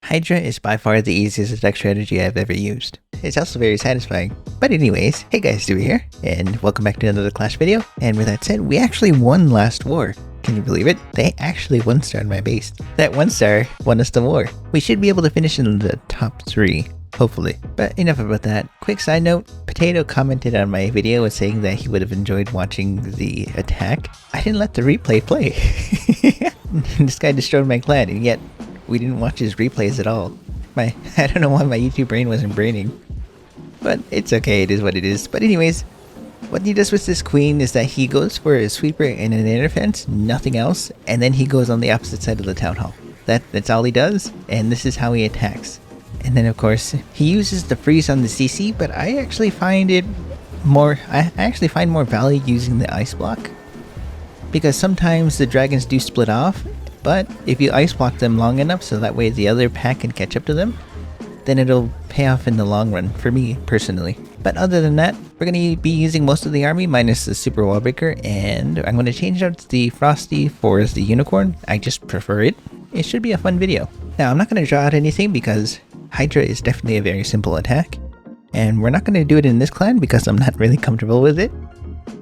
Hydra is by far the easiest attack strategy I've ever used. It's also very satisfying. But anyways, hey guys, Dewey here, and welcome back to another Clash video. And with that said, we actually won last war. Can you believe it? They actually 1-starred my base. That 1-star won us the war. We should be able to finish in the top 3. Hopefully. But enough about that. Quick side note, Potato commented on my video and saying that he would have enjoyed watching the attack. I didn't let the replay play. This guy destroyed my clan, and yet we didn't watch his replays at all. I don't know why my YouTube brain wasn't braining. But it's okay, it is what it is. But anyways, what he does with this queen is that he goes for a sweeper and an air defense, nothing else, and then he goes on the opposite side of the town hall. That's all he does, and this is how he attacks. And then of course, he uses the freeze on the CC, but I actually find more value using the ice block. Because sometimes the dragons do split off, but if you ice block them long enough so that way the other pack can catch up to them, then it'll pay off in the long run, for me personally. But other than that, we're going to be using most of the army minus the super wall breaker, and I'm going to change out the Frosty for the unicorn. I just prefer it. It should be a fun video. Now I'm not going to draw out anything because Hydra is definitely a very simple attack, and we're not going to do it in this clan because I'm not really comfortable with it.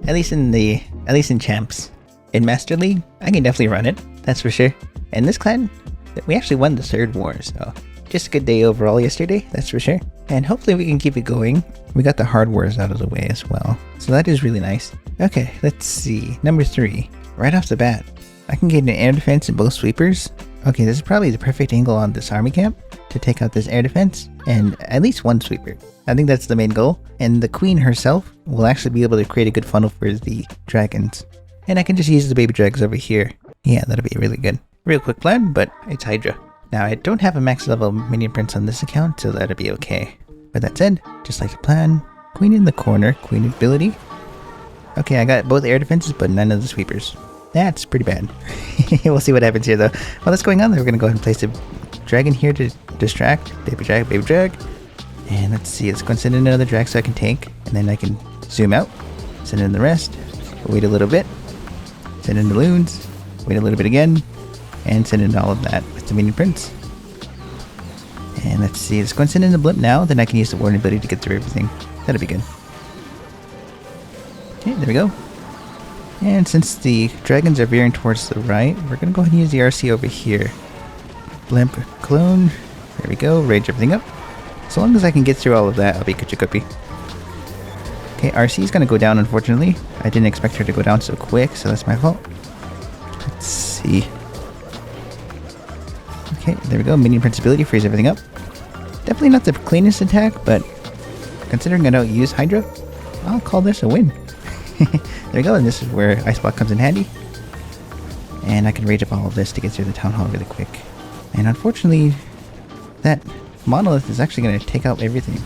At least in champs. In Master League, I can definitely run it, that's for sure. And this clan, we actually won the 3rd war, so just a good day overall yesterday, that's for sure. And hopefully we can keep it going. We got the hard wars out of the way as well, so that is really nice. Okay, let's see. Number 3, right off the bat, I can get an air defense in both sweepers. Okay, this is probably the perfect angle on this army camp to take out this air defense and at least one sweeper. I think that's the main goal. And the queen herself will actually be able to create a good funnel for the dragons. And I can just use the baby dragons over here. Yeah, that'll be really good. Real quick plan, but it's Hydra. Now, I don't have a max level minion prince on this account, so that'll be okay. With that said, just like the plan, queen in the corner, queen ability. Okay, I got both air defenses, but none of the sweepers. That's pretty bad. We'll see what happens here, though. While that's going on, we're going to go ahead and place a dragon here to distract. Baby drag, baby drag. And let's see, let's go and send in another drag so I can tank. And then I can zoom out, send in the rest, wait a little bit. Send in the loons, wait a little bit again, and send in all of that with the minion prince. And let's see, let's go and send in the blimp now, then I can use the warning ability to get through everything. That'll be good. Okay, there we go. And since the dragons are veering towards the right, we're going to go ahead and use the RC over here. Blimp clone, there we go, rage everything up. So long as I can get through all of that, I'll be kuchi. Okay, RC is going to go down, unfortunately. I didn't expect her to go down so quick, so that's my fault. Let's see. Okay, there we go. Minion Prince ability, freeze everything up. Definitely not the cleanest attack, but considering I don't use Hydra, I'll call this a win. There we go, and this is where Ice Block comes in handy. And I can rage up all of this to get through the Town Hall really quick. And unfortunately, that monolith is actually going to take out everything.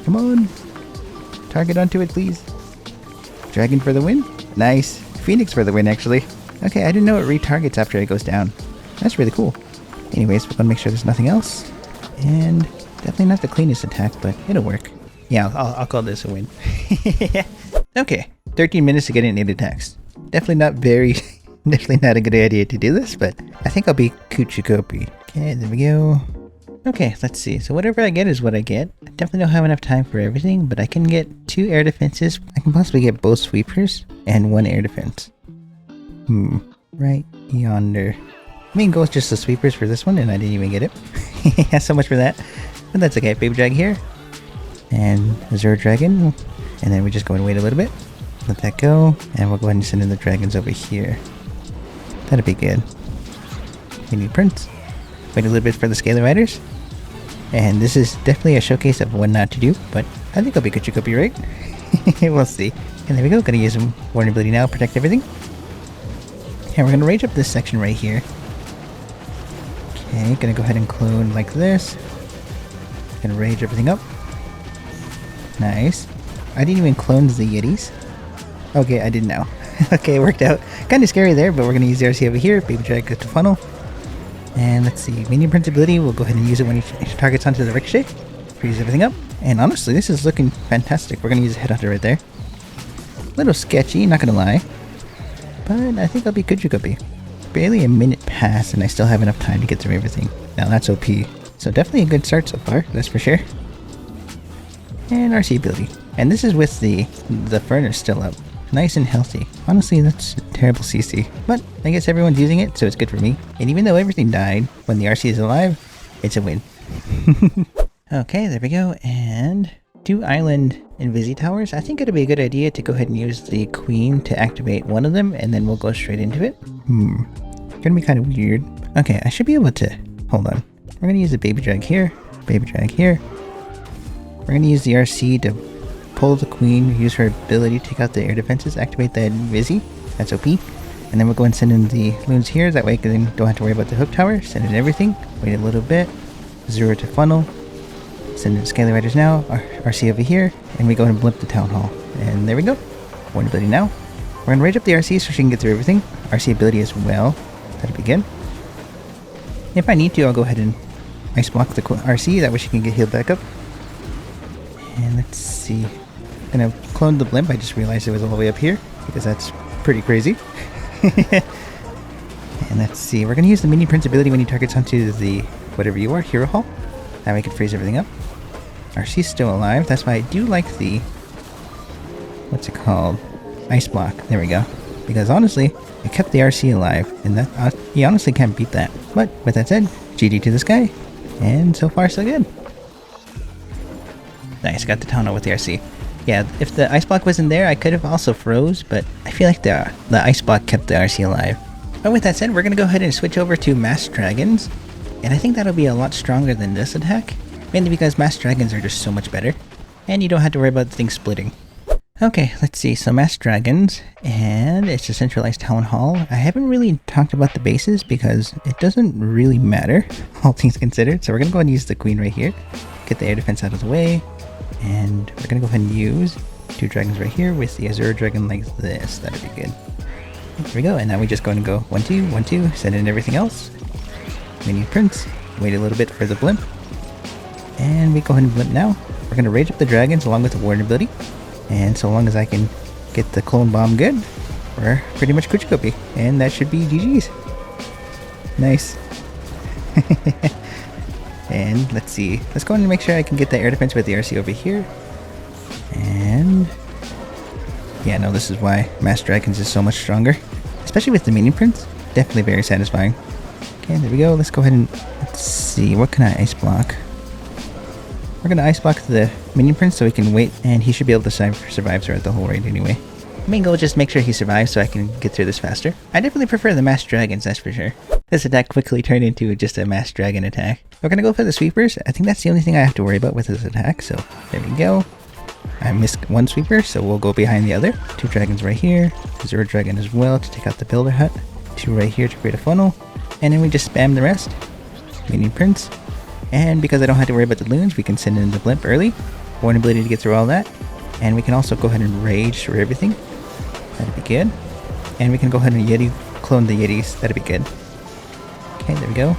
Come on! Target onto it, please. Dragon for the win. Nice. Phoenix for the win, actually. Okay, I didn't know it retargets after it goes down. That's really cool. Anyways, we're gonna make sure there's nothing else. And definitely not the cleanest attack, but it'll work. Yeah, I'll call this a win. Okay, 13 minutes to get in 8 attacks. Definitely not a good idea to do this, but I think I'll be kuchi. Okay, there we go. Okay, let's see. So whatever I get is what I get. I definitely don't have enough time for everything, but I can get 2 air defenses. I can possibly get both sweepers and 1 air defense. Right yonder. Main goal is just the sweepers for this one, and I didn't even get it. Yeah, so much for that. But that's okay. Baby drag here. And Azure dragon. And then we just go and wait a little bit. Let that go. And we'll go ahead and send in the dragons over here. That'll be good. Minion prince. Wait a little bit for the scalar riders. And this is definitely a showcase of what not to do, but I think I'll be kuchi, right? We'll see. And there we go, gonna use some warning ability now, protect everything. And we're gonna rage up this section right here. Okay, gonna go ahead and clone like this. Gonna rage everything up. Nice. I didn't even clone the Yetis. Okay, I did now. Okay, it worked out. Kinda scary there, but we're gonna use the RC over here. Baby drag to funnel. And let's see, Minion Prince ability, we'll go ahead and use it when he targets onto the ricochet. Freeze everything up. And honestly, this is looking fantastic. We're going to use a headhunter right there. A little sketchy, not going to lie. But I think I'll be kuchi. Barely a minute passed and I still have enough time to get through everything. Now that's OP. So definitely a good start so far, that's for sure. And RC ability. And this is with the furnace still up. Nice and healthy. Honestly, that's terrible CC. But I guess everyone's using it, so it's good for me. And even though everything died, when the RC is alive, it's a win. Okay, there we go. And 2 island Invisi towers. I think it'll be a good idea to go ahead and use the queen to activate one of them, and then we'll go straight into it. Gonna be kind of weird. Okay, I should be able to... Hold on. We're gonna use the baby drag here. Baby drag here. We're gonna use the RC to pull the queen, use her ability to take out the air defenses, activate that Invisi. That's OP. And then we'll go and send in the loons here. That way, then don't have to worry about the hook tower. Send in everything. Wait a little bit. 0 to funnel. Send in Scaly Riders now. RC over here. And we go ahead and blimp the town hall. And there we go. One ability now. We're going to rage up the RC so she can get through everything. RC ability as well. That'll be good. If I need to, I'll go ahead and ice block the RC. That way she can get healed back up. And let's see. I'm going to clone the blimp. I just realized it was all the way up here. Because that's pretty crazy. And let's see. We're going to use the mini prince ability when he targets onto the whatever you are, hero hall. That way we can freeze everything up. RC's still alive. That's why I do like the... What's it called? Ice block. There we go. Because honestly, it kept the RC alive. And that you honestly can't beat that. But with that said, GG to this guy. And so far so good. Nice. Got the town hall with the RC. Yeah, if the ice block wasn't there, I could have also froze. But I feel like the ice block kept the RC alive. But with that said, we're going to go ahead and switch over to Masked Dragons. And I think that'll be a lot stronger than this attack. Mainly because Masked Dragons are just so much better. And you don't have to worry about things splitting. Okay, let's see. So Masked Dragons. And it's a centralized town hall. I haven't really talked about the bases because it doesn't really matter, all things considered. So we're going to go ahead and use the queen right here. Get the air defense out of the way. And we're going to go ahead and use 2 dragons right here with the Azure Dragon like this. That'd be good. There we go. And now we just go and go 1, 2, 1, 2. Send in everything else. Mini prince. Wait a little bit for the blimp. And we go ahead and blimp now. We're going to rage up the dragons along with the warden ability. And so long as I can get the clone bomb good, we're pretty much Kuchikopi. And that should be GG's. Nice. And let's see. Let's go ahead and make sure I can get the air defense with the RC over here. And... yeah, no, this is why Masked Dragons is so much stronger. Especially with the mini prince. Definitely very satisfying. Okay, there we go. Let's go ahead and... let's see. What can I ice block? We're going to ice block the minion prince so he can wait, and he should be able to survive throughout the whole raid anyway. Main goal is just make sure he survives so I can get through this faster. I definitely prefer the Masked Dragons, that's for sure. This attack quickly turned into just a Masked Dragon attack. We're going to go for the sweepers. I think that's the only thing I have to worry about with this attack, so there we go. I missed one sweeper, so we'll go behind the other. 2 dragons right here. Zero dragon as well to take out the builder hut. 2 right here to create a funnel. And then we just spam the rest. Minion prince. And because I don't have to worry about the loons, we can send in the blimp early. Warden ability to get through all that. And we can also go ahead and rage for everything. That'd be good. And we can go ahead and clone the Yetis. That'd be good. Okay, there we go.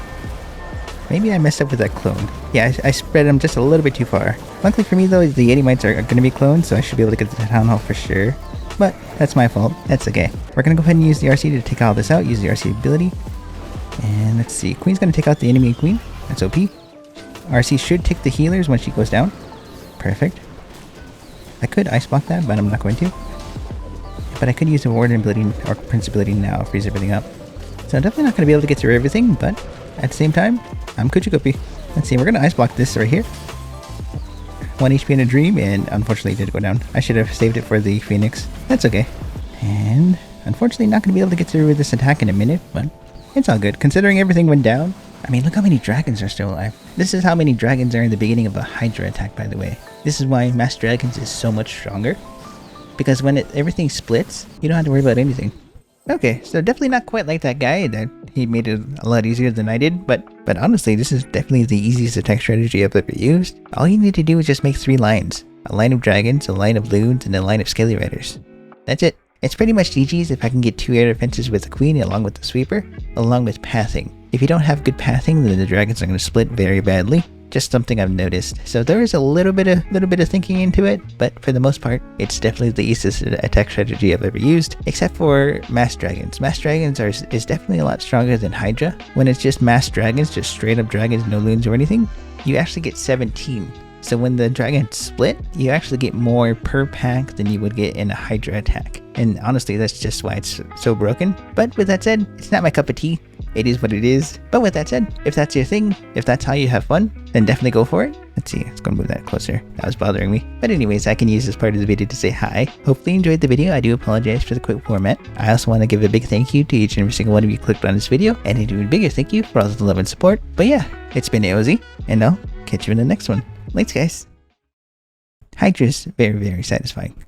Maybe I messed up with that clone. Yeah, I spread them just a little bit too far. Luckily for me though, the Yeti mites are going to be cloned, so I should be able to get to the town hall for sure. But that's my fault. That's okay. We're going to go ahead and use the RC to take all this out. Use the RC ability. And let's see. Queen's going to take out the enemy queen. That's OP. RC should take the healers when she goes down. Perfect. I could ice block that, but I'm not going to. But I could use the warden ability or prince ability now, freeze everything up. So I'm definitely not going to be able to get through everything, but at the same time, I'm Kuchikopi. Let's see, we're going to ice block this right here. 1 HP in a dream, and unfortunately it did go down. I should have saved it for the Phoenix. That's okay. And unfortunately not going to be able to get through with this attack in a minute, but it's all good. Considering everything went down. I mean, look how many dragons are still alive. This is how many dragons are in the beginning of a Hydra attack, by the way. This is why Masked Dragons is so much stronger. Because when everything splits, you don't have to worry about anything. Okay, so definitely not quite like that guy. That he made it a lot easier than I did, but honestly, this is definitely the easiest attack strategy I've ever used. All you need to do is just make 3 lines. A line of dragons, a line of loons, and a line of scaly riders. That's it. It's pretty much GG's if I can get 2 air defenses with the queen along with the sweeper, along with pathing. If you don't have good pathing, then the dragons are going to split very badly. just something I've noticed. So there is a little bit of thinking into it, but for the most part, it's definitely the easiest attack strategy I've ever used, except for mass dragons. Mass dragons is definitely a lot stronger than Hydra. When it's just mass dragons, just straight up dragons, no loons or anything, you actually get 17. So when the dragons split, you actually get more per pack than you would get in a Hydra attack. And honestly, that's just why it's so broken. But with that said, it's not my cup of tea. It is what it is. But with that said, if that's your thing, if that's how you have fun, then definitely go for it. Let's see, it's gonna move that closer. That was bothering me. But anyways, I can use this part of the video to say hi. Hopefully you enjoyed the video. I do apologize for the quick format. I also want to give a big thank you to each and every single one of you who clicked on this video, and an even bigger thank you for all the love and support. But yeah, it's been AOZ, and I'll catch you in the next one. Thanks, guys. Hydra's very, very satisfying.